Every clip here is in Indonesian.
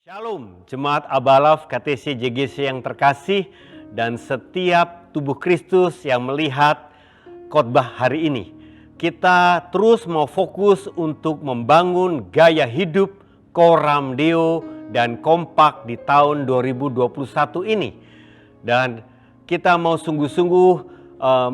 Shalom, Jemaat Abalaf KTC JGC yang terkasih dan setiap tubuh Kristus yang melihat khotbah hari ini. Kita terus mau fokus untuk membangun gaya hidup Coram Deo dan kompak di tahun 2021 ini. Dan kita mau sungguh-sungguh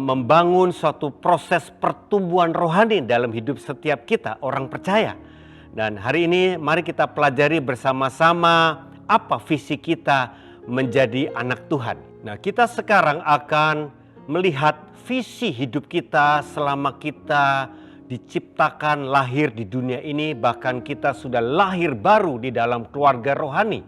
membangun suatu proses pertumbuhan rohani dalam hidup setiap kita, orang percaya. Dan hari ini mari kita pelajari bersama-sama apa visi kita menjadi anak Tuhan. Nah, kita sekarang akan melihat visi hidup kita selama kita diciptakan lahir di dunia ini, bahkan kita sudah lahir baru di dalam keluarga rohani.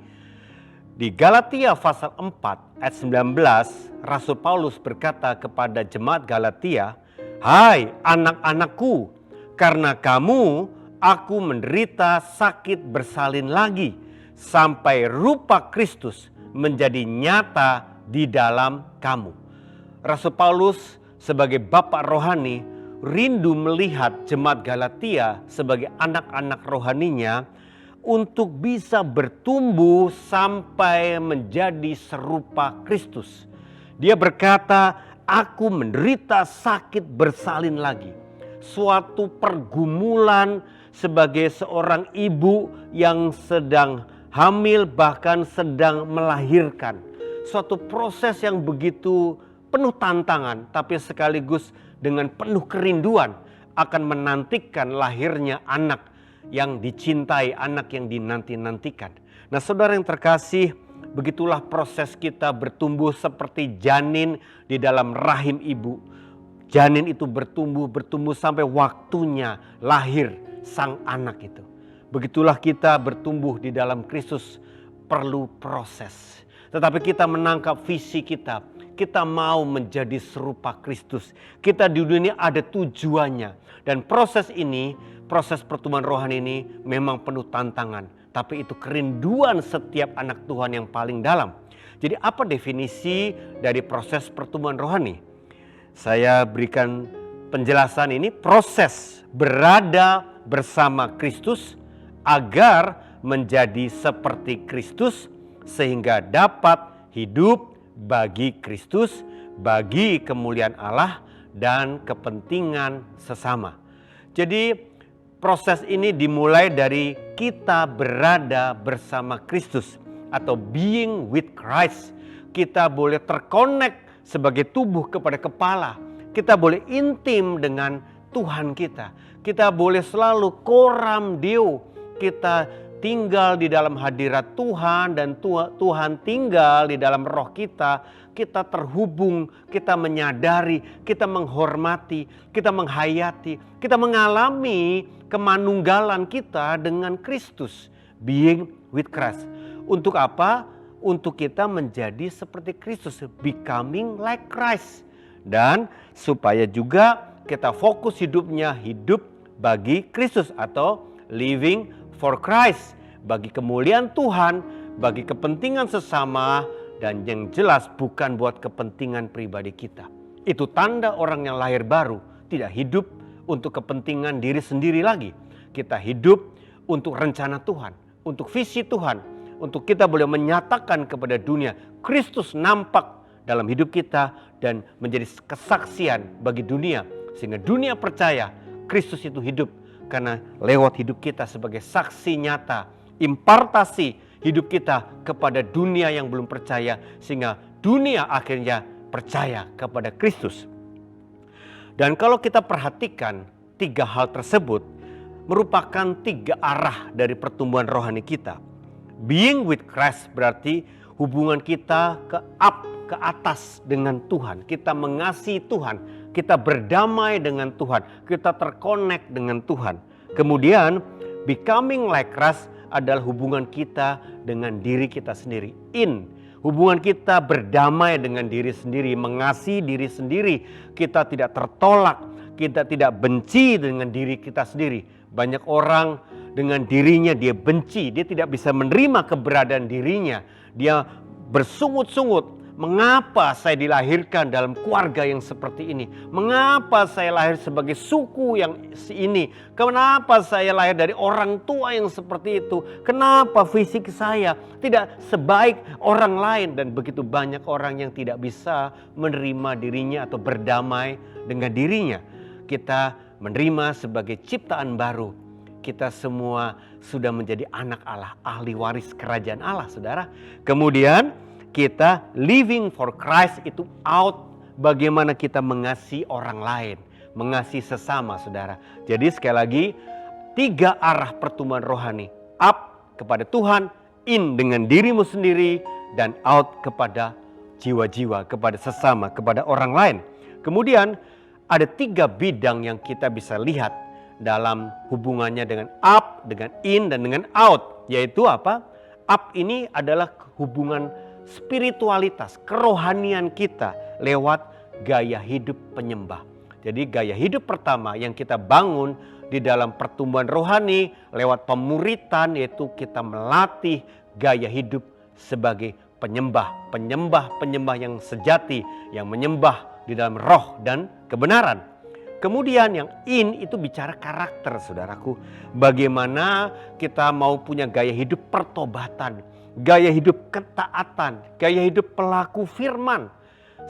Di Galatia pasal 4 ayat 19, Rasul Paulus berkata kepada jemaat Galatia, "Hai anak-anakku, karena kamu aku menderita sakit bersalin lagi, sampai rupa Kristus menjadi nyata di dalam kamu." Rasul Paulus sebagai bapak rohani rindu melihat jemaat Galatia sebagai anak-anak rohaninya untuk bisa bertumbuh sampai menjadi serupa Kristus. Dia berkata, "Aku menderita sakit bersalin lagi." Suatu pergumulan sebagai seorang ibu yang sedang hamil, bahkan sedang melahirkan. Suatu proses yang begitu penuh tantangan, tapi sekaligus dengan penuh kerinduan akan menantikan lahirnya anak yang dicintai, anak yang dinanti-nantikan. Nah, saudara yang terkasih, begitulah proses kita bertumbuh seperti janin di dalam rahim ibu. Janin itu bertumbuh sampai waktunya lahir sang anak itu. Begitulah kita bertumbuh di dalam Kristus, perlu proses. Tetapi kita menangkap visi kita. Kita mau menjadi serupa Kristus. Kita di dunia ada tujuannya. Dan proses ini, proses pertumbuhan rohani ini memang penuh tantangan. Tapi itu kerinduan setiap anak Tuhan yang paling dalam. Jadi apa definisi dari proses pertumbuhan rohani? Saya berikan penjelasan ini, proses berada bersama Kristus agar menjadi seperti Kristus sehingga dapat hidup bagi Kristus, bagi kemuliaan Allah dan kepentingan sesama. Jadi proses ini dimulai dari kita berada bersama Kristus atau being with Christ. Kita boleh terkonek sebagai tubuh kepada kepala. Kita boleh intim dengan Tuhan kita. Kita boleh selalu Coram Deo. Kita tinggal di dalam hadirat Tuhan dan Tuhan tinggal di dalam roh kita. Kita terhubung, kita menyadari, kita menghormati, kita menghayati, kita mengalami kemanunggalan kita dengan Kristus. Being with Christ. Untuk apa? Untuk kita menjadi seperti Kristus, becoming like Christ. Dan supaya juga kita fokus hidupnya, hidup bagi Kristus atau living for Christ, bagi kemuliaan Tuhan, bagi kepentingan sesama, dan yang jelas bukan buat kepentingan pribadi kita. Itu tanda orang yang lahir baru tidak hidup untuk kepentingan diri sendiri lagi. Kita hidup untuk rencana Tuhan, untuk visi Tuhan, untuk kita boleh menyatakan kepada dunia Kristus nampak dalam hidup kita dan menjadi kesaksian bagi dunia, sehingga dunia percaya Kristus itu hidup. Karena lewat hidup kita sebagai saksi nyata, impartasi hidup kita kepada dunia yang belum percaya, sehingga dunia akhirnya percaya kepada Kristus. Dan kalau kita perhatikan tiga hal tersebut merupakan tiga arah dari pertumbuhan rohani kita. Being with Christ berarti hubungan kita ke atas dengan Tuhan. Kita mengasihi Tuhan. Kita berdamai dengan Tuhan, kita terkonek dengan Tuhan. Kemudian becoming like Christ adalah hubungan kita dengan diri kita sendiri. Hubungan kita berdamai dengan diri sendiri, mengasihi diri sendiri. Kita tidak tertolak, kita tidak benci dengan diri kita sendiri. Banyak orang dengan dirinya dia benci, dia tidak bisa menerima keberadaan dirinya. Dia bersungut-sungut, Mengapa saya dilahirkan dalam keluarga yang seperti ini? Mengapa saya lahir sebagai suku yang ini? Kenapa saya lahir dari orang tua yang seperti itu? Kenapa fisik saya tidak sebaik orang lain? Dan begitu banyak orang yang tidak bisa menerima dirinya atau berdamai dengan dirinya. Kita menerima sebagai ciptaan baru. Kita semua sudah menjadi anak Allah, ahli waris kerajaan Allah, saudara. Kemudian kita living for Christ itu out, bagaimana kita mengasihi orang lain, mengasihi sesama, saudara. Jadi sekali lagi, 3 arah pertumbuhan rohani. Up kepada Tuhan, in dengan dirimu sendiri, dan out kepada jiwa-jiwa, kepada sesama, kepada orang lain. Kemudian ada 3 bidang yang kita bisa lihat dalam hubungannya dengan up, dengan in, dan dengan out. Yaitu apa? Up ini adalah hubungan spiritualitas, kerohanian kita lewat gaya hidup penyembah. Jadi gaya hidup pertama yang kita bangun di dalam pertumbuhan rohani lewat pemuritan, yaitu kita melatih gaya hidup sebagai penyembah yang sejati, yang menyembah di dalam roh dan kebenaran. Kemudian yang in itu bicara karakter, saudaraku. Bagaimana kita mau punya gaya hidup pertobatan, gaya hidup ketaatan, gaya hidup pelaku firman.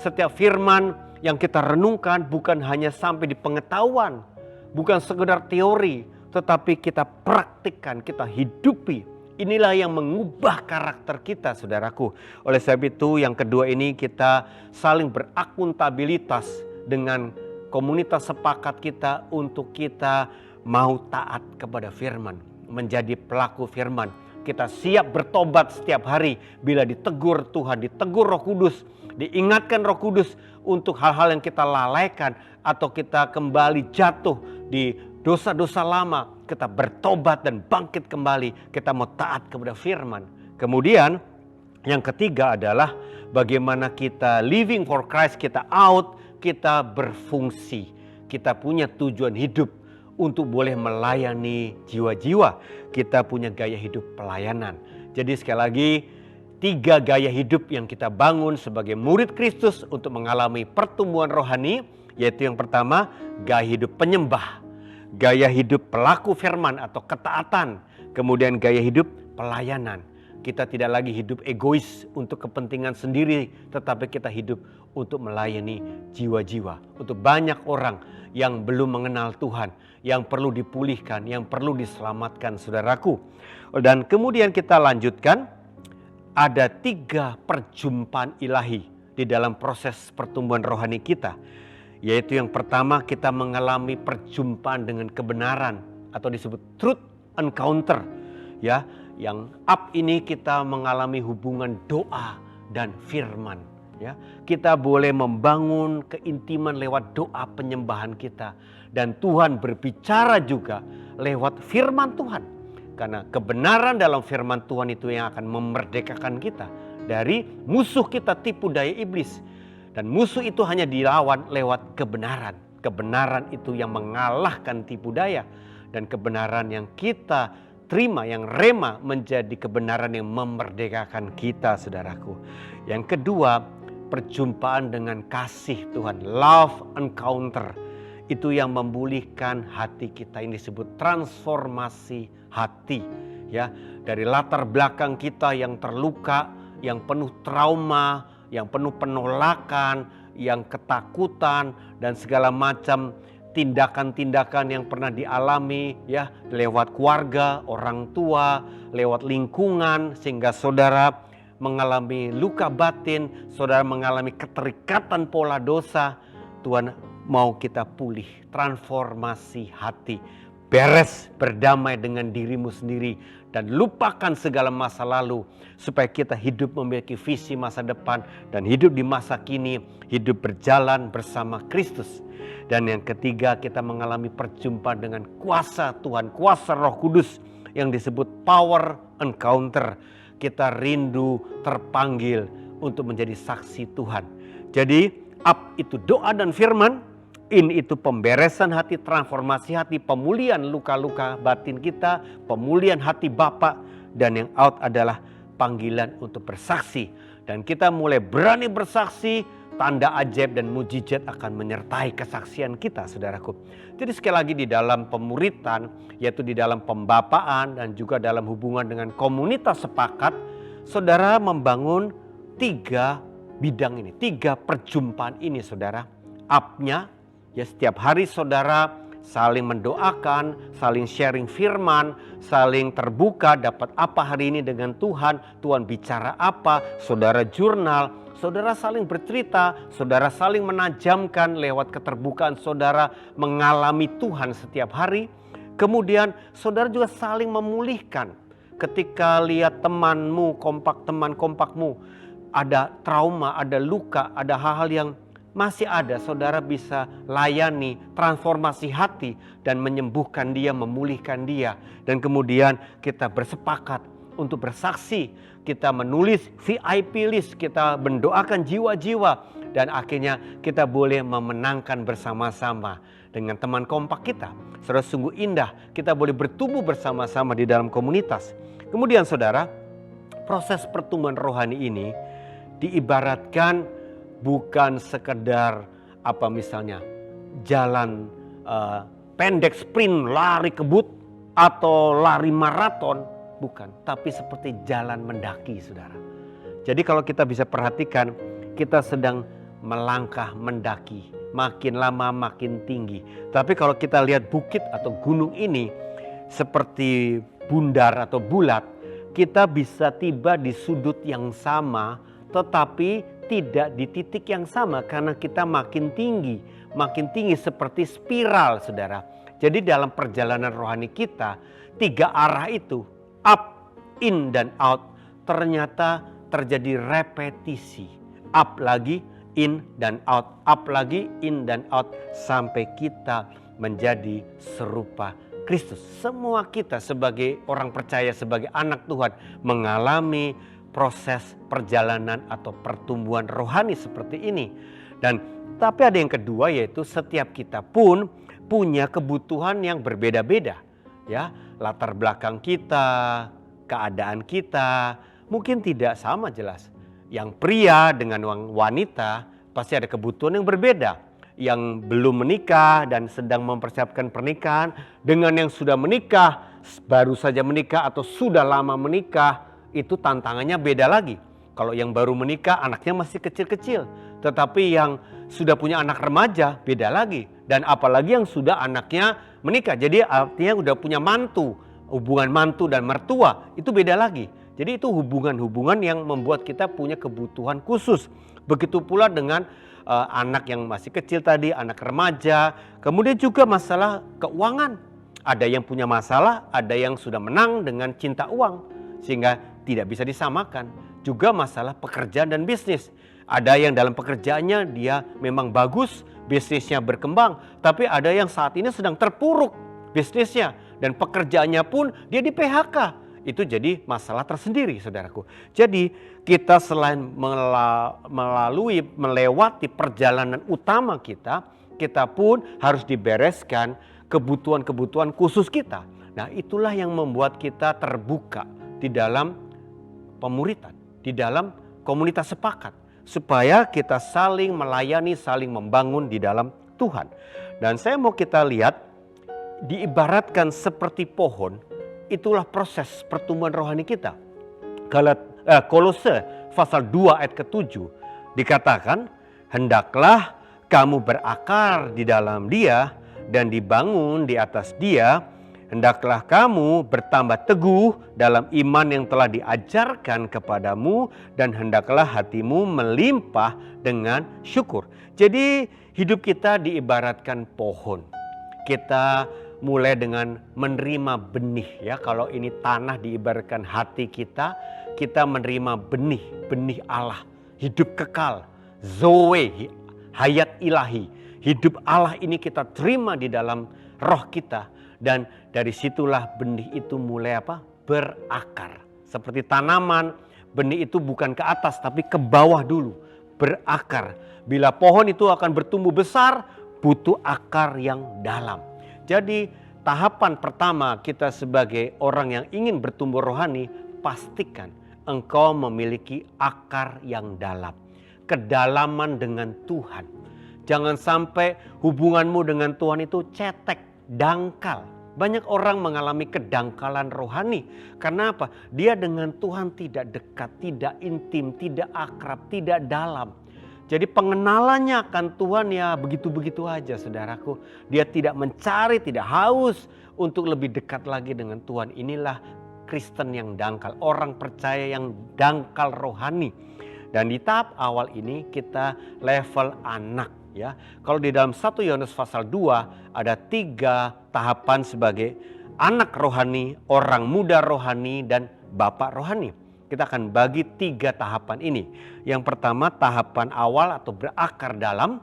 Setiap firman yang kita renungkan bukan hanya sampai di pengetahuan, bukan sekedar teori, tetapi kita praktikkan, kita hidupi. Inilah yang mengubah karakter kita, saudaraku. Oleh sebab itu yang kedua ini kita saling berakuntabilitas dengan komunitas sepakat kita untuk kita mau taat kepada firman, menjadi pelaku firman. Kita siap bertobat setiap hari bila ditegur Tuhan, ditegur Roh Kudus, diingatkan Roh Kudus untuk hal-hal yang kita lalaikan atau kita kembali jatuh di dosa-dosa lama. Kita bertobat dan bangkit kembali, kita mau taat kepada firman. Kemudian yang ketiga adalah bagaimana kita living for Christ, kita out, kita berfungsi, kita punya tujuan hidup untuk boleh melayani jiwa-jiwa. Kita punya gaya hidup pelayanan. Jadi sekali lagi 3 gaya hidup yang kita bangun sebagai murid Kristus untuk mengalami pertumbuhan rohani, yaitu yang pertama gaya hidup penyembah, gaya hidup pelaku firman atau ketaatan, kemudian gaya hidup pelayanan. Kita tidak lagi hidup egois untuk kepentingan sendiri, tetapi kita hidup untuk melayani jiwa-jiwa, untuk banyak orang yang belum mengenal Tuhan, yang perlu dipulihkan, yang perlu diselamatkan, saudaraku. Dan kemudian kita lanjutkan, ada 3 perjumpaan ilahi di dalam proses pertumbuhan rohani kita. Yaitu yang pertama, kita mengalami perjumpaan dengan kebenaran atau disebut truth encounter. Ya, yang up ini kita mengalami hubungan doa dan firman. Ya, kita boleh membangun keintiman lewat doa penyembahan kita, dan Tuhan berbicara juga lewat firman Tuhan. Karena kebenaran dalam firman Tuhan itu yang akan memerdekakan kita dari musuh kita, tipu daya iblis. Dan musuh itu hanya dilawan lewat kebenaran. Kebenaran itu yang mengalahkan tipu daya, dan kebenaran yang kita terima, yang rema, menjadi kebenaran yang memerdekakan kita, saudaraku. Yang kedua, perjumpaan dengan kasih Tuhan, love encounter. Itu yang memulihkan hati kita, ini disebut transformasi hati. Ya, dari latar belakang kita yang terluka, yang penuh trauma, yang penuh penolakan, yang ketakutan, dan segala macam tindakan-tindakan yang pernah dialami ya lewat keluarga, orang tua, lewat lingkungan, sehingga saudara mengalami luka batin, saudara mengalami keterikatan pola dosa. Tuhan mau kita pulih, transformasi hati, beres, berdamai dengan dirimu sendiri, dan lupakan segala masa lalu, supaya kita hidup memiliki visi masa depan dan hidup di masa kini, hidup berjalan bersama Kristus. Dan yang ketiga, kita mengalami perjumpaan dengan kuasa Tuhan, kuasa Roh Kudus yang disebut power encounter. Kita rindu terpanggil untuk menjadi saksi Tuhan. Jadi up itu doa dan firman, in itu pemberesan hati, transformasi hati, pemulihan luka-luka batin kita, pemulihan hati Bapa, dan yang out adalah panggilan untuk bersaksi. Dan kita mulai berani bersaksi, tanda ajaib dan mujizat akan menyertai kesaksian kita, saudaraku. Jadi sekali lagi di dalam pemuritan, yaitu di dalam pembapaan dan juga dalam hubungan dengan komunitas sepakat, saudara membangun 3 bidang ini, 3 perjumpaan ini, saudara. Up-nya, ya setiap hari saudara saling mendoakan, saling sharing firman, saling terbuka, dapat apa hari ini dengan Tuhan, Tuhan bicara apa, saudara jurnal, saudara saling bercerita, saudara saling menajamkan lewat keterbukaan saudara mengalami Tuhan setiap hari. Kemudian saudara juga saling memulihkan ketika lihat teman kompakmu, ada trauma, ada luka, ada hal-hal yang masih ada, saudara bisa layani, transformasi hati dan menyembuhkan dia, memulihkan dia. Dan kemudian kita bersepakat untuk bersaksi, kita menulis VIP list, kita mendoakan jiwa-jiwa, dan akhirnya kita boleh memenangkan bersama-sama dengan teman kompak kita. Saudara, sungguh indah, kita boleh bertumbuh bersama-sama di dalam komunitas. Kemudian saudara, proses pertumbuhan rohani ini diibaratkan bukan sekedar misalnya jalan pendek sprint, lari kebut atau lari maraton, bukan, tapi seperti jalan mendaki, saudara. Jadi kalau kita bisa perhatikan, kita sedang melangkah mendaki, makin lama makin tinggi. Tapi kalau kita lihat bukit atau gunung ini seperti bundar atau bulat, kita bisa tiba di sudut yang sama, tetapi tidak di titik yang sama karena kita makin tinggi seperti spiral, saudara. Jadi dalam perjalanan rohani kita, 3 arah itu, up, in, dan out, ternyata terjadi repetisi. Up lagi, in, dan out. Up lagi, in, dan out. Sampai kita menjadi serupa Kristus. Semua kita sebagai orang percaya, sebagai anak Tuhan, mengalami proses perjalanan atau pertumbuhan rohani seperti ini. Dan tapi ada yang kedua, yaitu setiap kita pun punya kebutuhan yang berbeda-beda, ya. Latar belakang kita, keadaan kita mungkin tidak sama jelas. Yang pria dengan wanita pasti ada kebutuhan yang berbeda. Yang belum menikah dan sedang mempersiapkan pernikahan dengan yang sudah menikah, baru saja menikah atau sudah lama menikah, itu tantangannya beda lagi. Kalau yang baru menikah anaknya masih kecil-kecil, tetapi yang sudah punya anak remaja beda lagi. Dan apalagi yang sudah anaknya menikah, jadi artinya udah punya mantu, hubungan mantu dan mertua itu beda lagi. Jadi itu hubungan-hubungan yang membuat kita punya kebutuhan khusus. Begitu pula dengan anak yang masih kecil tadi, anak remaja. Kemudian juga masalah keuangan. Ada yang punya masalah, ada yang sudah menang dengan cinta uang, sehingga tidak bisa disamakan. Juga masalah pekerjaan dan bisnis. Ada yang dalam pekerjaannya dia memang bagus, bisnisnya berkembang. Tapi ada yang saat ini sedang terpuruk bisnisnya. Dan pekerjaannya pun dia di PHK. Itu jadi masalah tersendiri, saudaraku. Jadi kita selain melewati perjalanan utama kita pun harus dibereskan kebutuhan-kebutuhan khusus kita. Nah, itulah yang membuat kita terbuka di dalam pemuritan, di dalam komunitas sepakat, supaya kita saling melayani, saling membangun di dalam Tuhan. Dan saya mau kita lihat, diibaratkan seperti pohon, itulah proses pertumbuhan rohani kita. Kolose pasal 2 ayat ke-7 dikatakan, hendaklah kamu berakar di dalam Dia dan dibangun di atas Dia. Hendaklah kamu bertambah teguh dalam iman yang telah diajarkan kepadamu, dan hendaklah hatimu melimpah dengan syukur. Jadi hidup kita diibaratkan pohon. Kita mulai dengan menerima benih, ya. Kalau ini tanah diibaratkan hati kita, kita menerima benih Allah, hidup kekal, zoe, hayat ilahi. Hidup Allah ini kita terima di dalam roh kita. Dan dari situlah benih itu mulai berakar. Seperti tanaman, benih itu bukan ke atas tapi ke bawah dulu, berakar. Bila pohon itu akan bertumbuh besar, butuh akar yang dalam. Jadi tahapan pertama kita sebagai orang yang ingin bertumbuh rohani, pastikan engkau memiliki akar yang dalam, kedalaman dengan Tuhan. Jangan sampai hubunganmu dengan Tuhan itu cetek, dangkal. Banyak orang mengalami kedangkalan rohani. Karena apa? Dia dengan Tuhan tidak dekat, tidak intim, tidak akrab, tidak dalam. Jadi pengenalannya akan Tuhan ya begitu-begitu aja, saudaraku. Dia tidak mencari, tidak haus untuk lebih dekat lagi dengan Tuhan. Inilah Kristen yang dangkal, orang percaya yang dangkal rohani. Dan di tahap awal ini kita level anak ya. Kalau di dalam 1 Yohanes pasal 2 ada 3 tahapan sebagai anak rohani, orang muda rohani, dan bapak rohani. Kita akan bagi 3 tahapan ini. Yang pertama tahapan awal atau berakar dalam.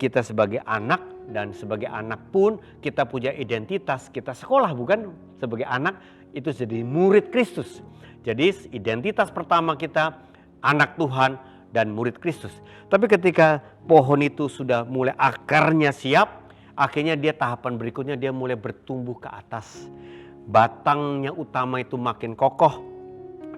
Kita sebagai anak, dan sebagai anak pun kita punya identitas. Kita sekolah bukan? Sebagai anak itu jadi murid Kristus. Jadi identitas pertama kita anak Tuhan dan murid Kristus. Tapi ketika pohon itu sudah mulai akarnya siap, akhirnya dia tahapan berikutnya dia mulai bertumbuh ke atas. Batangnya utama itu makin kokoh.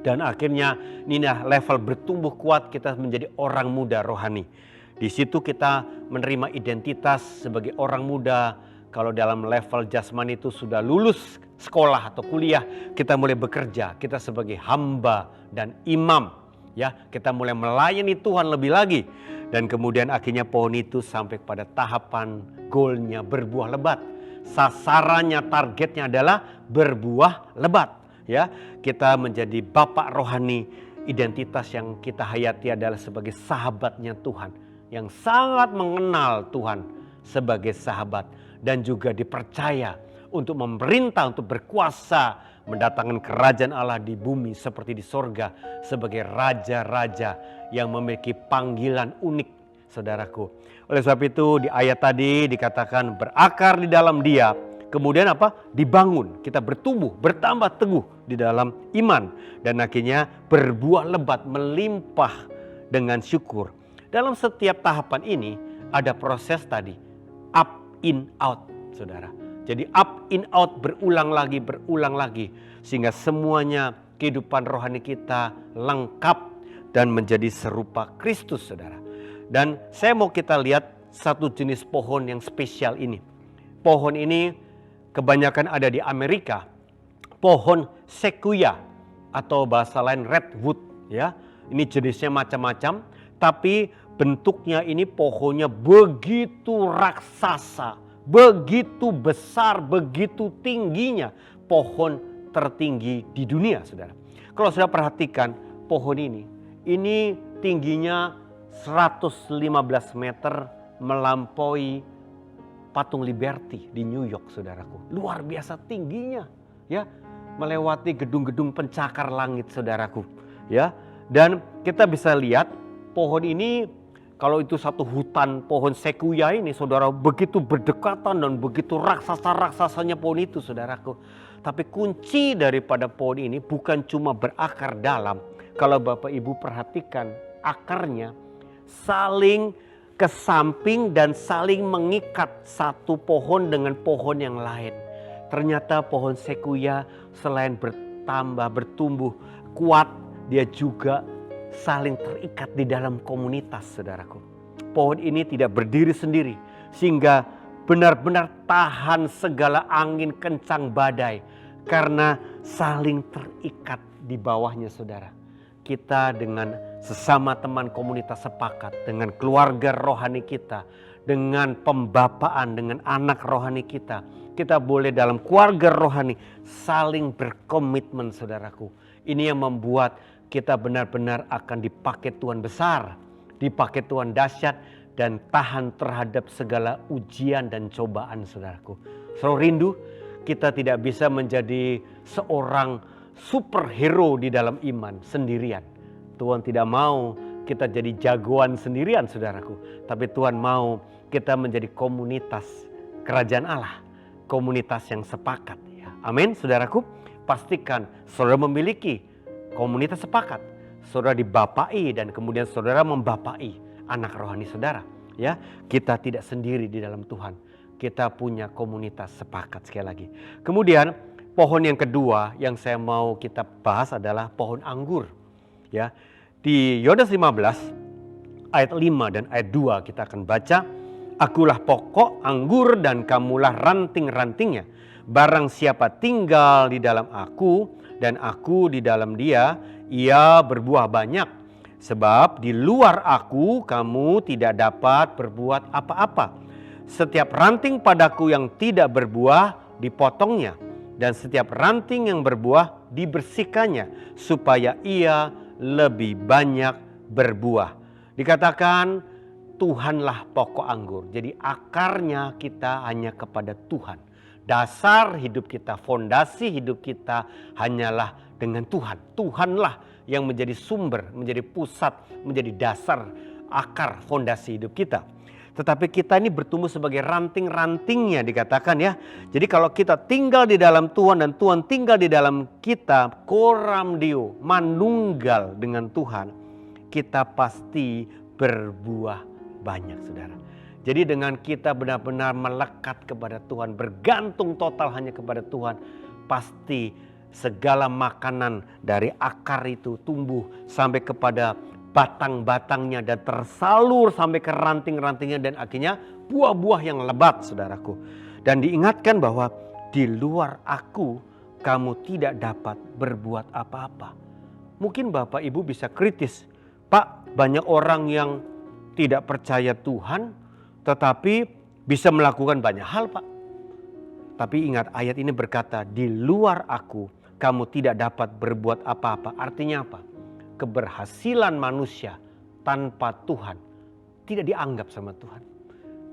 Dan akhirnya Nina level bertumbuh kuat, kita menjadi orang muda rohani. Di situ kita menerima identitas sebagai orang muda. Kalau dalam level jasmani itu sudah lulus sekolah atau kuliah, kita mulai bekerja. Kita sebagai hamba dan imam. Ya, kita mulai melayani Tuhan lebih lagi. Dan kemudian akhirnya pohon itu sampai pada tahapan goalnya berbuah lebat. Sasarannya, targetnya adalah berbuah lebat. Ya, kita menjadi bapak rohani. Identitas yang kita hayati adalah sebagai sahabatnya Tuhan, yang sangat mengenal Tuhan sebagai sahabat dan juga dipercaya untuk memerintah, untuk berkuasa, mendatangkan kerajaan Allah di bumi seperti di sorga, sebagai raja-raja yang memiliki panggilan unik, saudaraku. Oleh sebab itu di ayat tadi dikatakan berakar di dalam Dia. Kemudian apa? Dibangun, kita bertumbuh, bertambah teguh di dalam iman. Dan akhirnya berbuah lebat, melimpah dengan syukur. Dalam setiap tahapan ini ada proses tadi, up, in, out, saudara. Jadi up, in, out, berulang lagi. Sehingga semuanya kehidupan rohani kita lengkap dan menjadi serupa Kristus, saudara. Dan saya mau kita lihat satu jenis pohon yang spesial ini. Pohon ini kebanyakan ada di Amerika, pohon sequoia atau bahasa lain redwood ya. Ini jenisnya macam-macam, tapi bentuknya ini pohonnya begitu raksasa, begitu besar, begitu tingginya, pohon tertinggi di dunia, saudara. Kalau sudah perhatikan pohon ini tingginya 115 meter, melampaui Patung Liberty di New York, saudaraku. Luar biasa tingginya, ya, melewati gedung-gedung pencakar langit, saudaraku. Ya, dan kita bisa lihat pohon ini, kalau itu satu hutan pohon sequoia ini, saudara, begitu berdekatan dan begitu raksasa-raksasanya pohon itu, saudaraku. Tapi kunci daripada pohon ini bukan cuma berakar dalam. Kalau Bapak Ibu perhatikan akarnya saling ke samping dan saling mengikat satu pohon dengan pohon yang lain. Ternyata pohon sequoia selain bertumbuh kuat, dia juga saling terikat di dalam komunitas, saudaraku. Pohon ini tidak berdiri sendiri, sehingga benar-benar tahan segala angin kencang badai, karena saling terikat di bawahnya, saudara. Kita dengan sesama teman komunitas sepakat, dengan keluarga rohani kita, dengan pembapaan, dengan anak rohani kita. Kita boleh dalam keluarga rohani saling berkomitmen, saudaraku. Ini yang membuat kita benar-benar akan dipakai Tuhan besar, dipakai Tuhan dahsyat, dan tahan terhadap segala ujian dan cobaan, saudaraku. Saudara rindu, kita tidak bisa menjadi seorang superhero di dalam iman sendirian. Tuhan tidak mau kita jadi jagoan sendirian, saudaraku. Tapi Tuhan mau kita menjadi komunitas kerajaan Allah, komunitas yang sepakat. Ya. Amin, saudaraku. Pastikan saudara memiliki komunitas sepakat. Saudara dibapai dan kemudian saudara membapai anak rohani saudara. Ya, kita tidak sendiri di dalam Tuhan. Kita punya komunitas sepakat, sekali lagi. Kemudian pohon yang kedua yang saya mau kita bahas adalah pohon anggur. Ya, di Yohanes 15 ayat 5 dan ayat 2 kita akan baca, akulah pokok anggur dan kamulah ranting-rantingnya. Barang siapa tinggal di dalam aku dan aku di dalam dia, ia berbuah banyak. Sebab di luar aku kamu tidak dapat berbuat apa-apa. Setiap ranting padaku yang tidak berbuah dipotongnya, dan setiap ranting yang berbuah dibersihkannya, supaya ia lebih banyak berbuah. Dikatakan Tuhanlah pokok anggur. Jadi akarnya kita hanya kepada Tuhan. Dasar hidup kita, fondasi hidup kita hanyalah dengan Tuhan. Tuhanlah yang menjadi sumber, menjadi pusat, menjadi dasar, akar, fondasi hidup kita. Tetapi kita ini bertumbuh sebagai ranting-rantingnya dikatakan ya. Jadi kalau kita tinggal di dalam Tuhan dan Tuhan tinggal di dalam kita, koram dio, manunggal dengan Tuhan, kita pasti berbuah banyak, saudara. Jadi dengan kita benar-benar melekat kepada Tuhan, bergantung total hanya kepada Tuhan, pasti segala makanan dari akar itu tumbuh sampai kepada batang-batangnya dan tersalur sampai ke ranting-rantingnya dan akhirnya buah-buah yang lebat, saudaraku. Dan diingatkan bahwa di luar aku kamu tidak dapat berbuat apa-apa. Mungkin Bapak Ibu bisa kritis, Pak, banyak orang yang tidak percaya Tuhan tetapi bisa melakukan banyak hal, Pak. Tapi ingat, ayat ini berkata di luar aku kamu tidak dapat berbuat apa-apa. Artinya apa? Keberhasilan manusia tanpa Tuhan tidak dianggap sama Tuhan.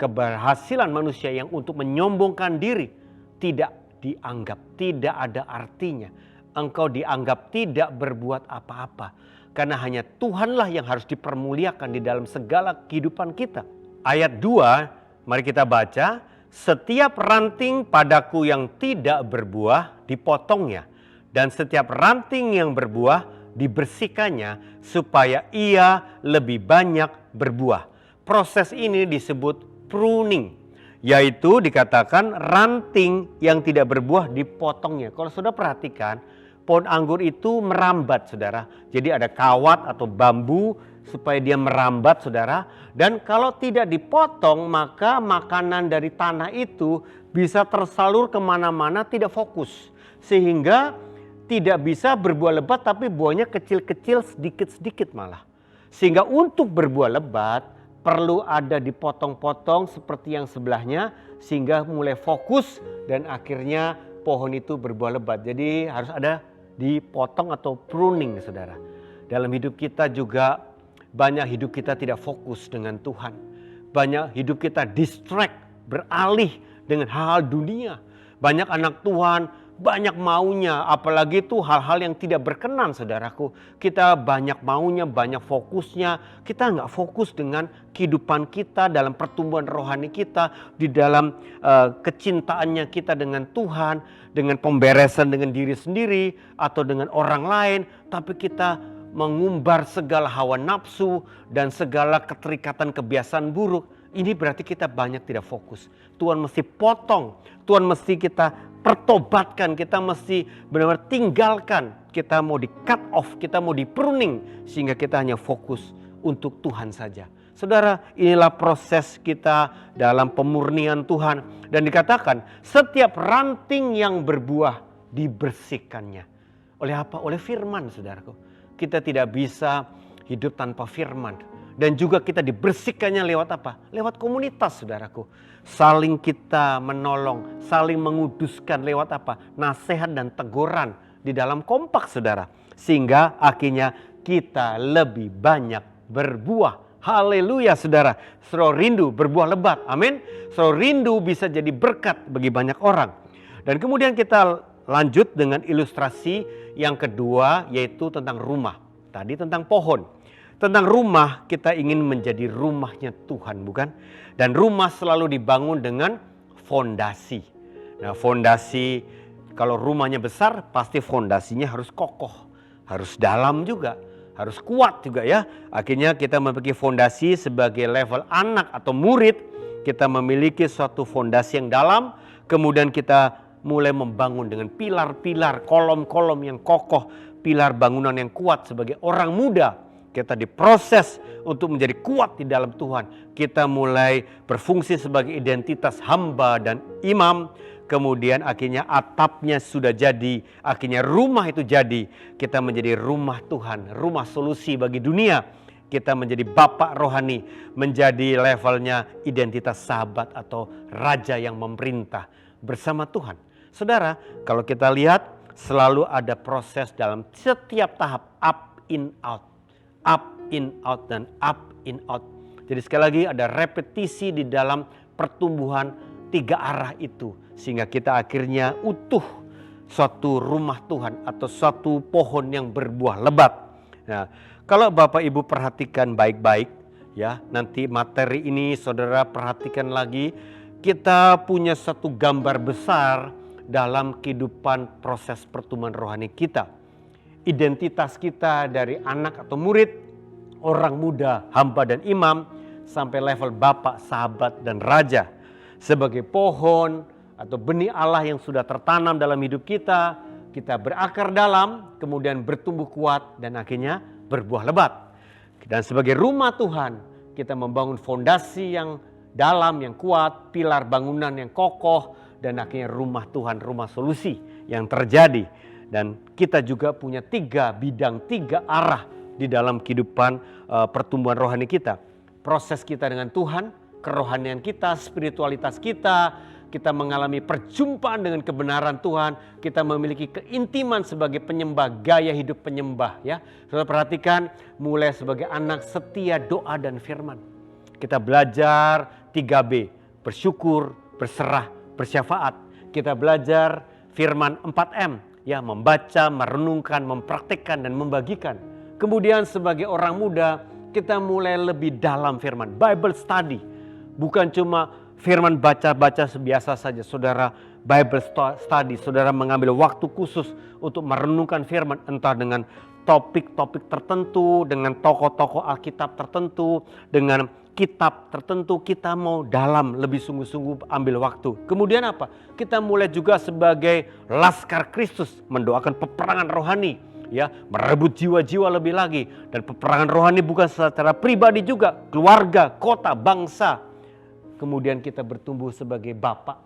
Keberhasilan manusia yang untuk menyombongkan diri tidak dianggap, tidak ada artinya. Engkau dianggap tidak berbuat apa-apa. Karena hanya Tuhanlah yang harus dipermuliakan di dalam segala kehidupan kita. Ayat 2, mari kita baca. Setiap ranting padaku yang tidak berbuah dipotongnya. Dan setiap ranting yang berbuah dibersihkannya supaya ia lebih banyak berbuah. Proses ini disebut pruning, yaitu dikatakan ranting yang tidak berbuah dipotongnya. Kalau saudara perhatikan, pohon anggur itu merambat, saudara. Jadi ada kawat atau bambu supaya dia merambat, saudara. Dan kalau tidak dipotong, maka makanan dari tanah itu bisa tersalur kemana-mana, tidak fokus. Sehingga tidak bisa berbuah lebat, tapi buahnya kecil-kecil, sedikit-sedikit malah. Sehingga untuk berbuah lebat perlu ada dipotong-potong seperti yang sebelahnya, sehingga mulai fokus dan akhirnya pohon itu berbuah lebat. Jadi harus ada dipotong atau pruning, saudara. Dalam hidup kita juga banyak hidup kita tidak fokus dengan Tuhan. Banyak hidup kita distract, beralih dengan hal-hal dunia. Banyak anak Tuhan banyak maunya, apalagi itu hal-hal yang tidak berkenan, saudaraku. Kita banyak maunya, banyak fokusnya. Kita nggak fokus dengan kehidupan kita, dalam pertumbuhan rohani kita, di dalam kecintaannya kita dengan Tuhan, dengan pemberesan dengan diri sendiri atau dengan orang lain. Tapi kita mengumbar segala hawa nafsu dan segala keterikatan kebiasaan buruk. Ini berarti kita banyak tidak fokus. Tuhan mesti potong, Tuhan mesti kita pertobatkan, kita mesti benar-benar tinggalkan. Kita mau di cut off, kita mau di pruning, sehingga kita hanya fokus untuk Tuhan saja. Saudara, inilah proses kita dalam pemurnian Tuhan. Dan dikatakan setiap ranting yang berbuah dibersihkannya. Oleh apa? Oleh firman, saudaraku. Kita tidak bisa hidup tanpa firman. Dan juga kita dibersihkannya lewat apa? Lewat komunitas, saudaraku. Saling kita menolong, saling menguduskan lewat apa? Nasihat dan teguran di dalam kompak, saudara. Sehingga akhirnya kita lebih banyak berbuah. Haleluya, saudara. Saudara rindu berbuah lebat. Amin. Saudara rindu bisa jadi berkat bagi banyak orang. Dan kemudian kita lanjut dengan ilustrasi yang kedua, yaitu tentang rumah. Tadi tentang pohon. Tentang rumah, kita ingin menjadi rumahnya Tuhan, bukan? Dan rumah selalu dibangun dengan fondasi. Nah, fondasi, kalau rumahnya besar, pasti fondasinya harus kokoh, harus dalam juga, harus kuat juga ya. Akhirnya kita memiliki fondasi sebagai level anak atau murid, kita memiliki suatu fondasi yang dalam, kemudian kita mulai membangun dengan pilar-pilar, kolom-kolom yang kokoh. pilar bangunan yang kuat sebagai orang muda. Kita diproses untuk menjadi kuat di dalam Tuhan. Kita mulai berfungsi sebagai identitas hamba dan imam. Kemudian akhirnya atapnya sudah jadi, akhirnya rumah itu jadi. Kita menjadi rumah Tuhan, rumah solusi bagi dunia. Kita menjadi bapak rohani, menjadi levelnya identitas sahabat atau raja yang memerintah bersama Tuhan. Saudara, kalau kita lihat selalu ada proses dalam setiap tahap, up in out, dan up in out. Jadi sekali lagi ada repetisi di dalam pertumbuhan 3 arah itu. Sehingga kita akhirnya utuh suatu rumah Tuhan atau suatu pohon yang berbuah lebat. Nah, kalau Bapak Ibu perhatikan baik-baik ya, nanti materi ini saudara perhatikan lagi. Kita punya satu gambar besar dalam kehidupan proses pertumbuhan rohani kita. Identitas kita dari anak atau murid, orang muda, hamba dan imam, sampai level bapak, sahabat dan raja. Sebagai pohon atau benih Allah yang sudah tertanam dalam hidup kita, kita berakar dalam, kemudian bertumbuh kuat dan akhirnya berbuah lebat. Dan sebagai rumah Tuhan, kita membangun fondasi yang dalam, yang kuat, pilar bangunan yang kokoh, dan akhirnya rumah Tuhan, rumah solusi yang terjadi. Dan kita juga punya 3 bidang, 3 arah di dalam kehidupan pertumbuhan rohani kita. Proses kita dengan Tuhan, kerohanian kita, spiritualitas kita, kita mengalami perjumpaan dengan kebenaran Tuhan, kita memiliki keintiman sebagai penyembah, gaya hidup penyembah ya. Saudara perhatikan, mulai sebagai anak setia doa dan firman. Kita belajar 3B, bersyukur, berserah, bersyafaat. Kita belajar firman 4M, ya, membaca, merenungkan, mempraktikkan dan membagikan. Kemudian sebagai orang muda, kita mulai lebih dalam firman, Bible study. Bukan cuma firman baca-baca sebiasa saja, saudara Bible study, saudara mengambil waktu khusus untuk merenungkan firman, entah dengan topik-topik tertentu, dengan tokoh-tokoh Alkitab tertentu, dengan kitab tertentu, kita mau dalam lebih sungguh-sungguh ambil waktu. Kemudian apa? Kita mulai juga sebagai laskar Kristus, mendoakan peperangan rohani, ya, merebut jiwa-jiwa lebih lagi. Dan peperangan rohani bukan secara pribadi juga, keluarga, kota, bangsa. Kemudian kita bertumbuh sebagai bapak,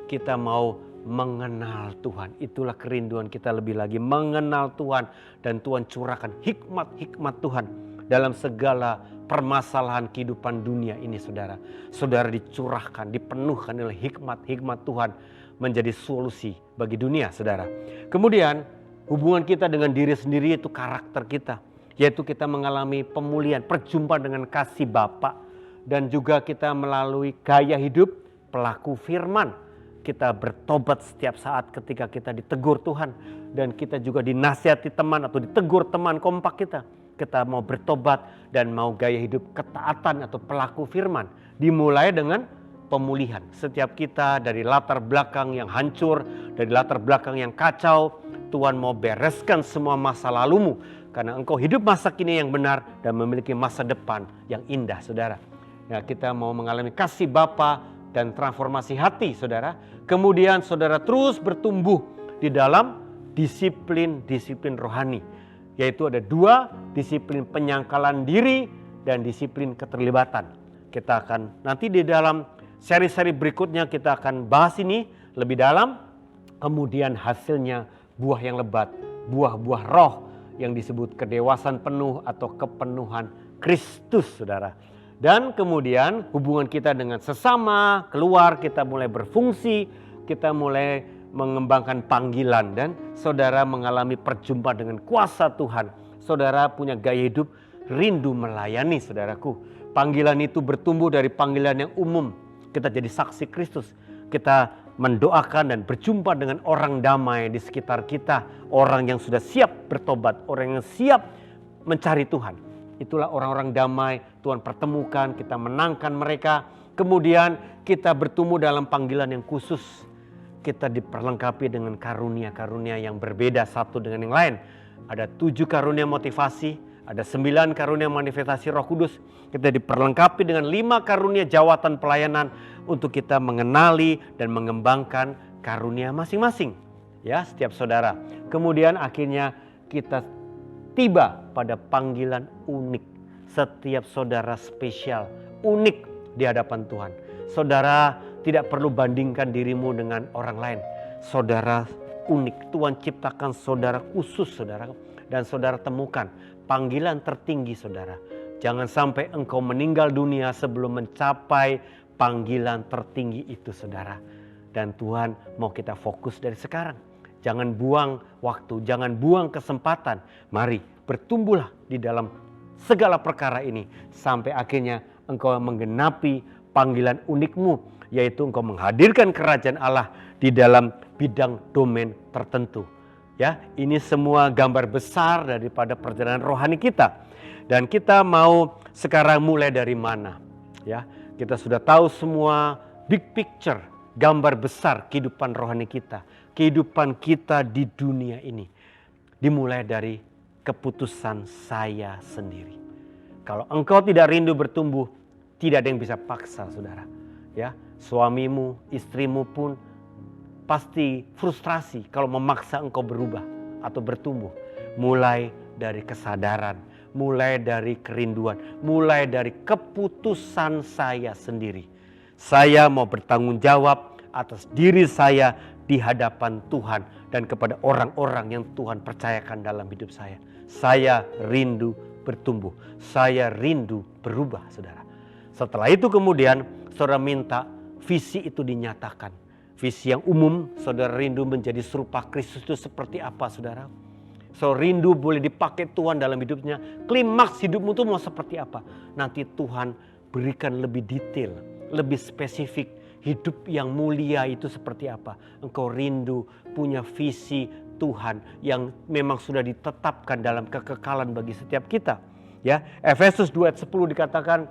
kita mau mengenal Tuhan. Itulah kerinduan kita lebih lagi, mengenal Tuhan. Dan Tuhan curahkan hikmat-hikmat Tuhan dalam segala permasalahan kehidupan dunia ini, saudara. Saudara dicurahkan, dipenuhkan oleh hikmat-hikmat Tuhan menjadi solusi bagi dunia, saudara. Kemudian hubungan kita dengan diri sendiri itu karakter kita. Yaitu kita mengalami pemulihan, perjumpaan dengan kasih Bapa. Dan juga kita melalui gaya hidup pelaku firman. Kita bertobat setiap saat ketika kita ditegur Tuhan. Dan kita juga dinasihati teman atau ditegur teman kompak kita. Kita mau bertobat dan mau gaya hidup ketaatan atau pelaku firman. Dimulai dengan pemulihan. Setiap kita dari latar belakang yang hancur, dari latar belakang yang kacau, Tuhan mau bereskan semua masa lalumu. Karena engkau hidup masa kini yang benar dan memiliki masa depan yang indah, saudara. Ya, kita mau mengalami kasih Bapa dan transformasi hati, saudara. Kemudian saudara terus bertumbuh di dalam disiplin-disiplin rohani. Yaitu ada 2, disiplin penyangkalan diri dan disiplin keterlibatan. Kita akan nanti di dalam seri-seri berikutnya kita akan bahas ini lebih dalam. Kemudian hasilnya buah yang lebat, buah-buah roh yang disebut kedewasaan penuh atau kepenuhan Kristus, saudara. Dan kemudian hubungan kita dengan sesama, keluar, kita mulai berfungsi, kita mulai mengembangkan panggilan. Dan saudara mengalami perjumpaan dengan kuasa Tuhan. Saudara punya gaya hidup rindu melayani, saudaraku. Panggilan itu bertumbuh dari panggilan yang umum. Kita jadi saksi Kristus. Kita mendoakan dan berjumpa dengan orang damai di sekitar kita. Orang yang sudah siap bertobat, orang yang siap mencari Tuhan. Itulah orang-orang damai Tuhan pertemukan, kita menangkan mereka. Kemudian kita bertumbuh dalam panggilan yang khusus. Kita diperlengkapi dengan karunia-karunia yang berbeda satu dengan yang lain. Ada 7 karunia motivasi, ada 9 karunia manifestasi Roh Kudus. Kita diperlengkapi dengan 5 karunia jawatan pelayanan untuk kita mengenali dan mengembangkan karunia masing-masing. Ya, setiap saudara. Kemudian akhirnya kita tiba pada panggilan unik. Setiap saudara spesial, unik di hadapan Tuhan. Saudara tidak perlu bandingkan dirimu dengan orang lain. Saudara unik. Tuhan ciptakan saudara khusus, saudara. Dan saudara temukan panggilan tertinggi, saudara. Jangan sampai engkau meninggal dunia sebelum mencapai panggilan tertinggi itu, saudara. Dan Tuhan mau kita fokus dari sekarang. Jangan buang waktu, jangan buang kesempatan. Mari bertumbuhlah di dalam segala perkara ini. Sampai akhirnya engkau menggenapi panggilan unikmu. Yaitu engkau menghadirkan kerajaan Allah di dalam bidang domain tertentu. Ya, ini semua gambar besar daripada perjalanan rohani kita. Dan kita mau sekarang mulai dari mana? Ya, kita sudah tahu semua big picture, gambar besar kehidupan rohani kita, kehidupan kita di dunia ini. Dimulai dari keputusan saya sendiri. Kalau engkau tidak rindu bertumbuh, tidak ada yang bisa paksa, saudara. Ya, suamimu, istrimu pun pasti frustrasi kalau memaksa engkau berubah atau bertumbuh. Mulai dari kesadaran, mulai dari kerinduan, mulai dari keputusan saya sendiri. Saya mau bertanggung jawab atas diri saya di hadapan Tuhan dan kepada orang-orang yang Tuhan percayakan dalam hidup saya. Saya rindu bertumbuh, saya rindu berubah, saudara. Setelah itu kemudian saudara minta visi itu dinyatakan. Visi yang umum, saudara rindu menjadi serupa Kristus itu seperti apa, saudara? So rindu boleh dipakai Tuhan dalam hidupnya. Klimaks hidupmu itu mau seperti apa? Nanti Tuhan berikan lebih detail, lebih spesifik. Hidup yang mulia itu seperti apa? Engkau rindu punya visi Tuhan yang memang sudah ditetapkan dalam kekekalan bagi setiap kita. Ya, Efesus 2 ayat 10 dikatakan,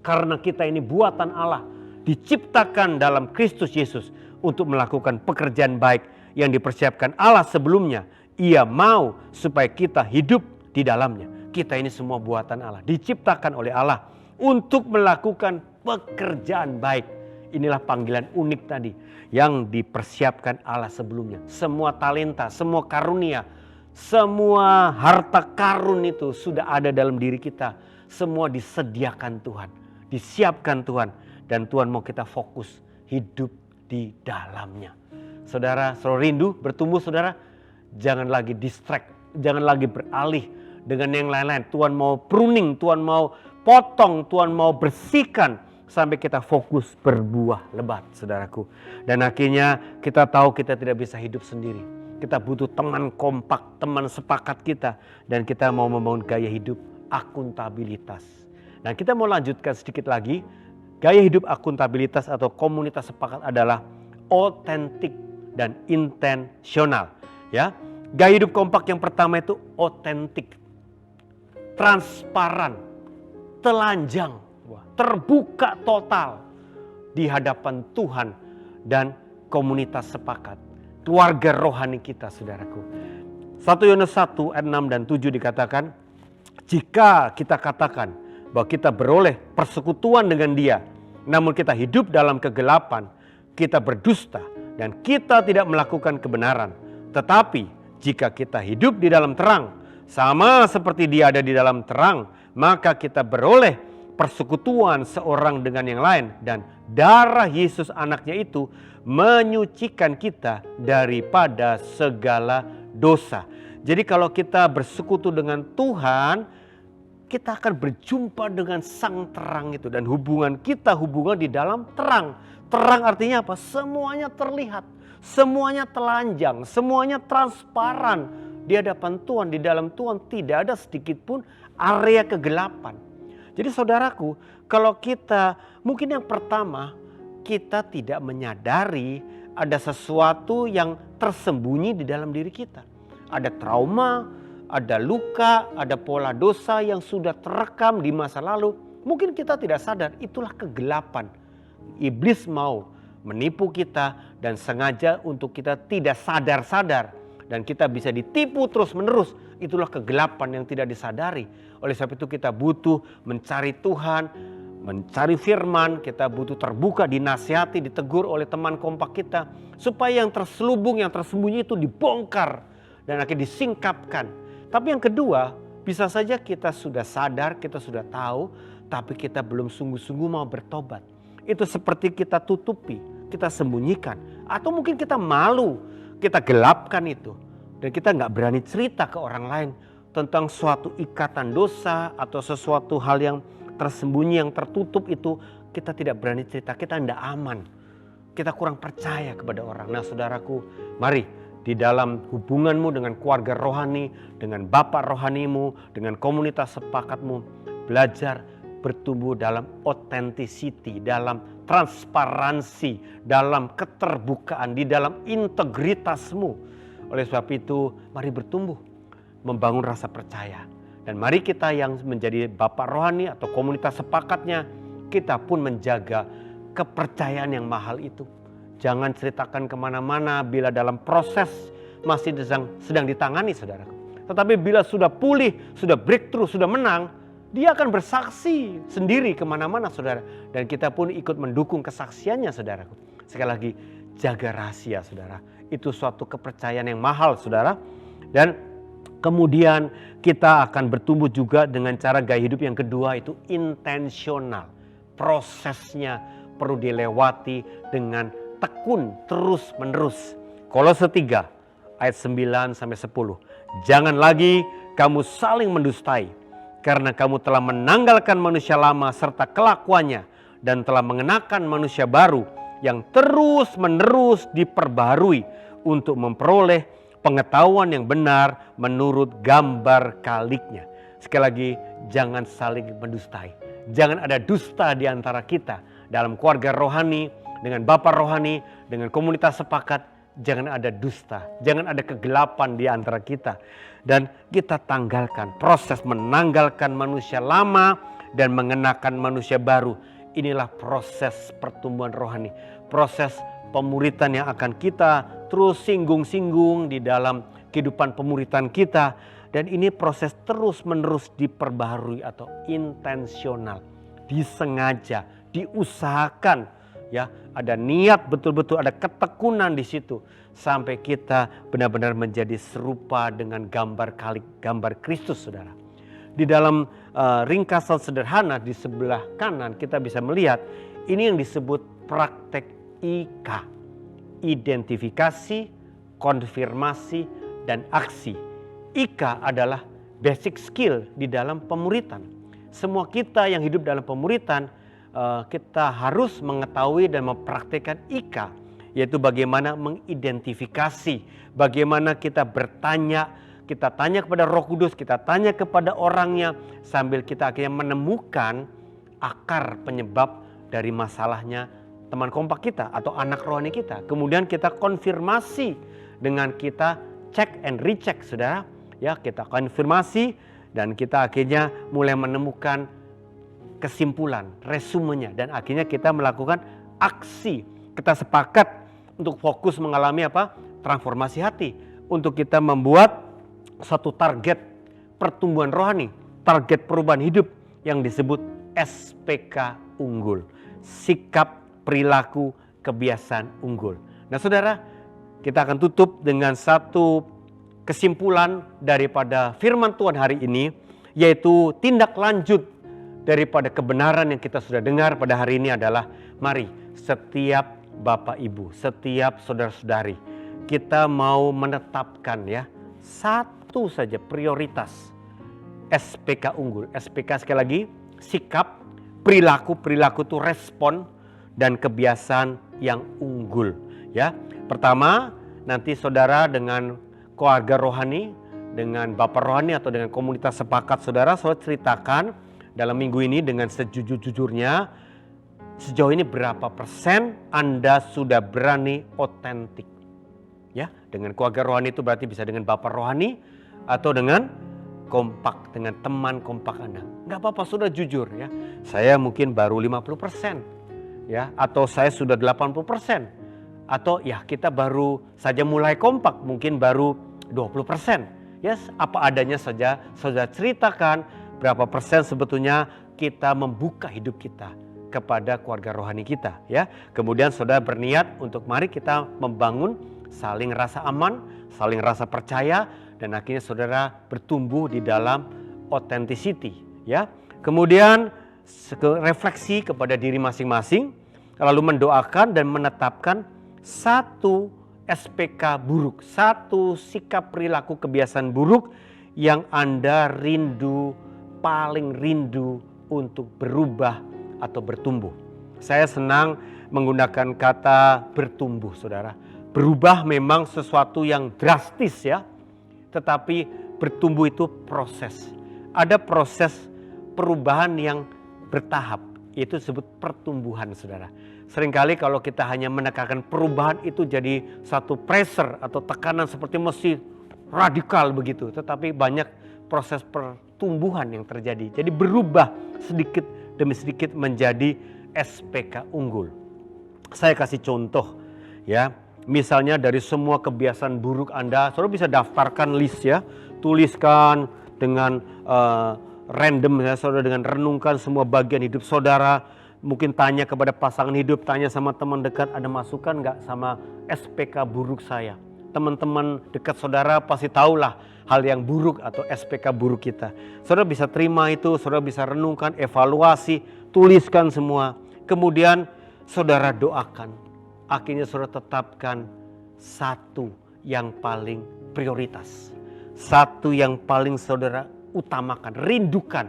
karena kita ini buatan Allah, diciptakan dalam Kristus Yesus untuk melakukan pekerjaan baik yang dipersiapkan Allah sebelumnya. Ia mau supaya kita hidup di dalamnya. Kita ini semua buatan Allah, diciptakan oleh Allah untuk melakukan pekerjaan baik. Inilah panggilan unik tadi yang dipersiapkan Allah sebelumnya. Semua talenta, semua karunia, semua harta karun itu sudah ada dalam diri kita. Semua disediakan Tuhan, disiapkan Tuhan. Dan Tuhan mau kita fokus hidup di dalamnya. Saudara, selalu rindu bertumbuh, saudara. Jangan lagi distract, jangan lagi beralih dengan yang lain-lain. Tuhan mau pruning, Tuhan mau potong, Tuhan mau bersihkan sampai kita fokus berbuah lebat, saudaraku. Dan akhirnya kita tahu kita tidak bisa hidup sendiri. Kita butuh teman kompak, teman sepakat kita. Dan kita mau membangun gaya hidup akuntabilitas. Dan kita mau lanjutkan sedikit lagi. Gaya hidup akuntabilitas atau komunitas sepakat adalah otentik dan intensional. Ya, gaya hidup kompak yang pertama itu otentik, transparan, telanjang, terbuka total di hadapan Tuhan dan komunitas sepakat, keluarga rohani kita, saudaraku. 1 Yohanes 1 ayat 6 dan 7 dikatakan, jika kita katakan bahwa kita beroleh persekutuan dengan Dia, namun kita hidup dalam kegelapan, kita berdusta dan kita tidak melakukan kebenaran. Tetapi jika kita hidup di dalam terang, sama seperti Dia ada di dalam terang, maka kita beroleh persekutuan seorang dengan yang lain. Dan darah Yesus anaknya itu menyucikan kita daripada segala dosa. Jadi kalau kita bersekutu dengan Tuhan, kita akan berjumpa dengan sang terang itu. Dan hubungan kita hubungan di dalam terang. Terang artinya apa? Semuanya terlihat. Semuanya telanjang, semuanya transparan di hadapan Tuhan, di dalam Tuhan tidak ada sedikit pun area kegelapan. Jadi saudaraku, kalau kita mungkin yang pertama kita tidak menyadari ada sesuatu yang tersembunyi di dalam diri kita. Ada trauma, ada luka, ada pola dosa yang sudah terekam di masa lalu. Mungkin kita tidak sadar, itulah kegelapan. Iblis mau menipu kita dan sengaja untuk kita tidak sadar-sadar. Dan kita bisa ditipu terus-menerus. Itulah kegelapan yang tidak disadari. Oleh sebab itu kita butuh mencari Tuhan, mencari firman. Kita butuh terbuka, dinasihati, ditegur oleh teman kompak kita. Supaya yang terselubung, yang tersembunyi itu dibongkar. Dan akhirnya disingkapkan. Tapi yang kedua, bisa saja kita sudah sadar, kita sudah tahu, tapi kita belum sungguh-sungguh mau bertobat. Itu seperti kita tutupi, kita sembunyikan, atau mungkin kita malu, kita gelapkan itu. Dan kita nggak berani cerita ke orang lain tentang suatu ikatan dosa atau sesuatu hal yang tersembunyi, yang tertutup itu kita tidak berani cerita, kita tidak aman. Kita kurang percaya kepada orang. Nah saudaraku, mari di dalam hubunganmu dengan keluarga rohani, dengan bapak rohanimu, dengan komunitas sepakatmu, belajar bertumbuh dalam authenticity, dalam transparansi, dalam keterbukaan, di dalam integritasmu. Oleh sebab itu, mari bertumbuh, membangun rasa percaya. Dan mari kita yang menjadi bapak rohani atau komunitas sepakatnya, kita pun menjaga kepercayaan yang mahal itu. Jangan ceritakan kemana-mana bila dalam proses masih sedang ditangani saudaraku. Tetapi bila sudah pulih, sudah breakthrough, sudah menang, dia akan bersaksi sendiri kemana-mana saudara. Dan kita pun ikut mendukung kesaksiannya saudaraku. Sekali lagi, jaga rahasia saudara. Itu suatu kepercayaan yang mahal saudara. Dan kemudian kita akan bertumbuh juga dengan cara gaya hidup yang kedua, itu intensional. Prosesnya perlu dilewati dengan tekun terus menerus. Kolose 3 ayat 9 sampai 10. Jangan lagi kamu saling mendustai, karena kamu telah menanggalkan manusia lama serta kelakuannya dan telah mengenakan manusia baru yang terus menerus diperbaharui untuk memperoleh pengetahuan yang benar menurut gambar kaliknya. Sekali lagi, jangan saling mendustai. Jangan ada dusta di antara kita dalam keluarga rohani, dengan bapak rohani, dengan komunitas sepakat. Jangan ada dusta, jangan ada kegelapan di antara kita. Dan kita tanggalkan proses menanggalkan manusia lama dan mengenakan manusia baru. Inilah proses pertumbuhan rohani, proses pemuritan yang akan kita terus singgung-singgung di dalam kehidupan pemuritan kita. Dan ini proses terus menerus diperbaharui atau intensional, disengaja, diusahakan. Ya, ada niat betul-betul, ada ketekunan di situ sampai kita benar-benar menjadi serupa dengan gambar kalik, gambar Kristus, saudara. Di dalam ringkasan sederhana di sebelah kanan kita bisa melihat ini yang disebut praktek IK, identifikasi, konfirmasi, dan aksi. IK adalah basic skill di dalam pemuritan. Semua kita yang hidup dalam pemuritan, kita harus mengetahui dan mempraktikkan IK, yaitu bagaimana mengidentifikasi, bagaimana kita bertanya, kita tanya kepada Roh Kudus, kita tanya kepada orangnya, sambil kita akhirnya menemukan akar penyebab dari masalahnya teman kompak kita atau anak rohani kita. Kemudian kita konfirmasi dengan kita check and recheck, saudara. Ya, kita konfirmasi dan kita akhirnya mulai menemukan kesimpulan, resumenya, dan akhirnya kita melakukan aksi. Kita sepakat untuk fokus mengalami apa? Transformasi hati. Untuk kita membuat satu target pertumbuhan rohani, target perubahan hidup yang disebut SPK unggul. Sikap, perilaku, kebiasaan unggul. Nah saudara, kita akan tutup dengan satu kesimpulan daripada firman Tuhan hari ini, yaitu tindak lanjut daripada kebenaran yang kita sudah dengar pada hari ini adalah, mari setiap Bapak Ibu, setiap saudara-saudari, kita mau menetapkan ya satu saja prioritas SPK unggul. SPK sekali lagi, sikap, perilaku itu respon, dan kebiasaan yang unggul. Ya, pertama nanti saudara dengan keluarga rohani, dengan bapak rohani atau dengan komunitas sepakat saudara ceritakan dalam minggu ini dengan sejujur-jujurnya, sejauh ini berapa persen Anda sudah berani otentik? Ya, dengan keluarga rohani itu berarti bisa dengan bapak rohani atau dengan kompak, dengan teman kompak Anda. Enggak apa-apa, sudah jujur ya. Saya mungkin baru 50%, ya, atau saya sudah 80%. Atau ya kita baru saja mulai kompak, mungkin baru 20%. Ya, apa adanya saja saudara ceritakan berapa persen sebetulnya kita membuka hidup kita kepada keluarga rohani kita, ya. Kemudian saudara berniat untuk mari kita membangun saling rasa aman, saling rasa percaya, dan akhirnya saudara bertumbuh di dalam authenticity, ya. Kemudian refleksi kepada diri masing-masing, lalu mendoakan dan menetapkan satu SPK buruk, satu sikap perilaku kebiasaan buruk yang Anda paling rindu untuk berubah atau bertumbuh. Saya senang menggunakan kata bertumbuh, saudara. Berubah memang sesuatu yang drastis, ya. Tetapi bertumbuh itu proses. Ada proses perubahan yang bertahap. Itu disebut pertumbuhan, saudara. Seringkali kalau kita hanya menekankan perubahan itu jadi satu pressure atau tekanan seperti mesti radikal begitu. Tetapi banyak proses pertumbuhan yang terjadi. Jadi berubah sedikit demi sedikit menjadi SPK unggul. Saya kasih contoh, ya. Misalnya dari semua kebiasaan buruk Anda, saudara bisa daftarkan list, ya. Tuliskan dengan random, ya, saudara, dengan renungkan semua bagian hidup saudara. Mungkin tanya kepada pasangan hidup, tanya sama teman dekat, ada masukan nggak sama SPK buruk saya? Teman-teman dekat saudara pasti tahulah hal yang buruk atau SPK buruk kita. Saudara bisa terima itu, saudara bisa renungkan, evaluasi, tuliskan semua. Kemudian saudara doakan. Akhirnya saudara tetapkan satu yang paling prioritas. Satu yang paling saudara utamakan, rindukan.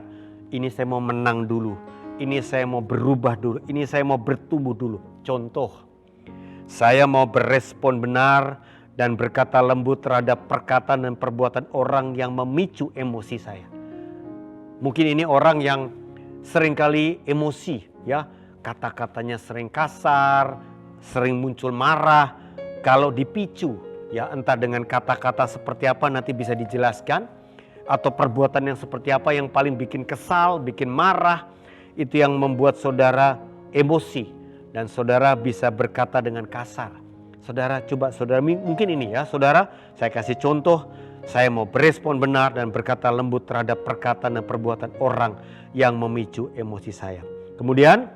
Ini saya mau menang dulu. Ini saya mau berubah dulu. Ini saya mau bertumbuh dulu. Contoh, saya mau berespon benar dan berkata lembut terhadap perkataan dan perbuatan orang yang memicu emosi saya. Mungkin ini orang yang seringkali emosi, ya. Kata-katanya sering kasar, sering muncul marah. Kalau dipicu, ya, entah dengan kata-kata seperti apa nanti bisa dijelaskan, atau perbuatan yang seperti apa yang paling bikin kesal, bikin marah, itu yang membuat saudara emosi dan saudara bisa berkata dengan kasar. Saudara coba, saudara mungkin ini, ya, saudara, saya kasih contoh, saya mau berespon benar dan berkata lembut terhadap perkataan dan perbuatan orang yang memicu emosi saya. Kemudian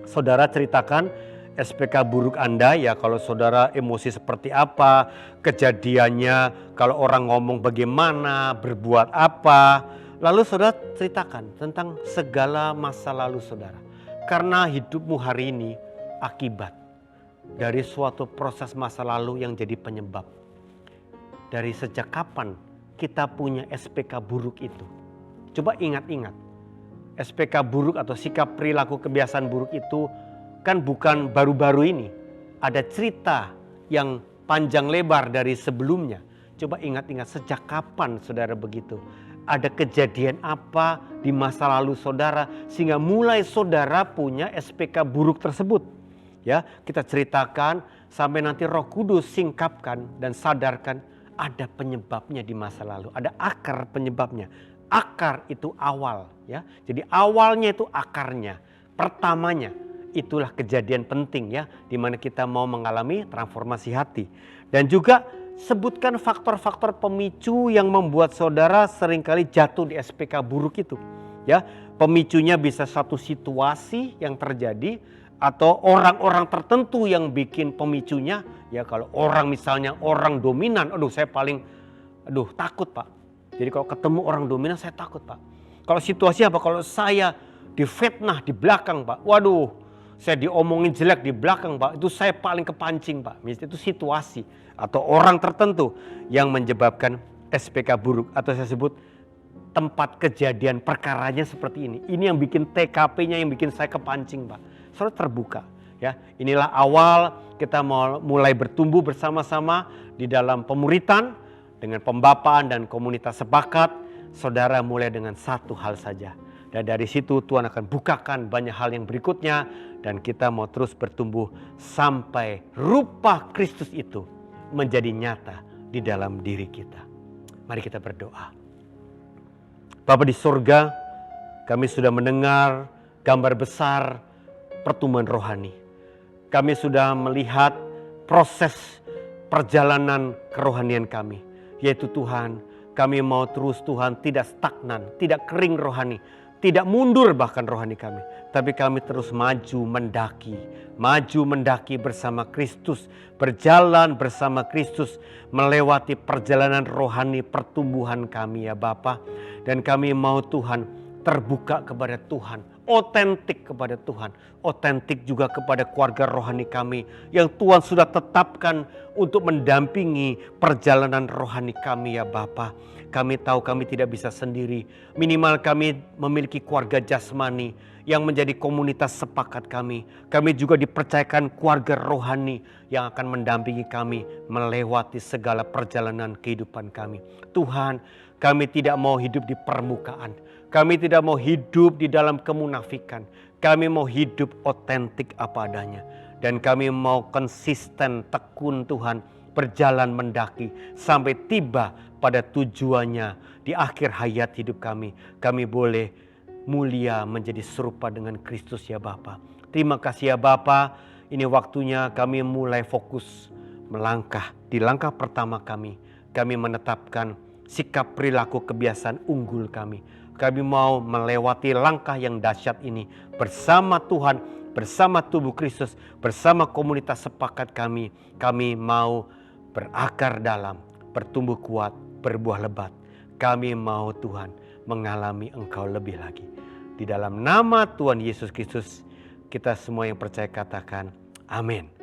saudara ceritakan SPK buruk Anda, ya, kalau saudara emosi seperti apa, kejadiannya, kalau orang ngomong bagaimana, berbuat apa. Lalu saudara ceritakan tentang segala masa lalu saudara. Karena hidupmu hari ini akibat dari suatu proses masa lalu yang jadi penyebab. Dari sejak kapan kita punya SPK buruk itu? Coba ingat-ingat. SPK buruk atau sikap perilaku kebiasaan buruk itu kan bukan baru-baru ini. Ada cerita yang panjang lebar dari sebelumnya. Coba ingat-ingat sejak kapan saudara begitu. Ada kejadian apa di masa lalu saudara sehingga mulai saudara punya SPK buruk tersebut. Ya, kita ceritakan sampai nanti Roh Kudus singkapkan dan sadarkan ada penyebabnya di masa lalu. Ada akar penyebabnya. Akar itu awal, ya. Jadi awalnya itu akarnya, pertamanya. Itulah kejadian penting, ya, di mana kita mau mengalami transformasi hati. Dan juga sebutkan faktor-faktor pemicu yang membuat saudara seringkali jatuh di SPK buruk itu. Ya, pemicunya bisa satu situasi yang terjadi atau orang-orang tertentu yang bikin pemicunya. Ya, kalau orang misalnya orang dominan, saya paling takut, Pak. Jadi kalau ketemu orang dominan saya takut, Pak. Kalau situasi apa? Kalau saya difitnah di belakang, Pak. Waduh, saya diomongin jelek di belakang, Pak. Itu saya paling kepancing, Pak. Misalnya itu situasi atau orang tertentu yang menyebabkan SPK buruk. Atau saya sebut tempat kejadian perkaranya seperti ini. Ini yang bikin TKP-nya, yang bikin saya kepancing, Pak. Saudara terbuka, ya. Inilah awal kita mau mulai bertumbuh bersama-sama di dalam pemuritan dengan pembapaan dan komunitas sepakat. Saudara mulai dengan satu hal saja. Dan dari situ Tuhan akan bukakan banyak hal yang berikutnya. Dan kita mau terus bertumbuh sampai rupa Kristus itu menjadi nyata di dalam diri kita. Mari kita berdoa. Bapa di surga, kami sudah mendengar gambar besar pertumbuhan rohani. Kami sudah melihat proses perjalanan kerohanian kami. Yaitu Tuhan, kami mau terus Tuhan tidak stagnan, tidak kering rohani. tidak mundur bahkan rohani kami, tapi kami terus maju mendaki bersama Kristus, berjalan bersama Kristus, melewati perjalanan rohani pertumbuhan kami ya Bapa. Dan kami mau Tuhan terbuka kepada Tuhan, otentik kepada Tuhan, otentik juga kepada keluarga rohani kami yang Tuhan sudah tetapkan untuk mendampingi perjalanan rohani kami ya Bapa. Kami tahu kami tidak bisa sendiri, minimal kami memiliki keluarga jasmani yang menjadi komunitas sepakat kami. Kami juga dipercayakan keluarga rohani yang akan mendampingi kami melewati segala perjalanan kehidupan kami. Tuhan, kami tidak mau hidup di permukaan. Kami tidak mau hidup di dalam kemunafikan. Kami mau hidup otentik apa adanya. Dan kami mau konsisten, tekun Tuhan, berjalan mendaki sampai tiba pada tujuannya di akhir hayat hidup kami. Kami boleh mulia menjadi serupa dengan Kristus ya Bapa. Terima kasih ya Bapa. Ini waktunya kami mulai fokus melangkah. Di langkah pertama kami menetapkan sikap perilaku kebiasaan unggul kami. Kami mau melewati langkah yang dahsyat ini bersama Tuhan, bersama tubuh Kristus, bersama komunitas sepakat kami. Kami mau berakar dalam, bertumbuh kuat, berbuah lebat. Kami mau Tuhan mengalami Engkau lebih lagi. Di dalam nama Tuhan Yesus Kristus, kita semua yang percaya katakan amin.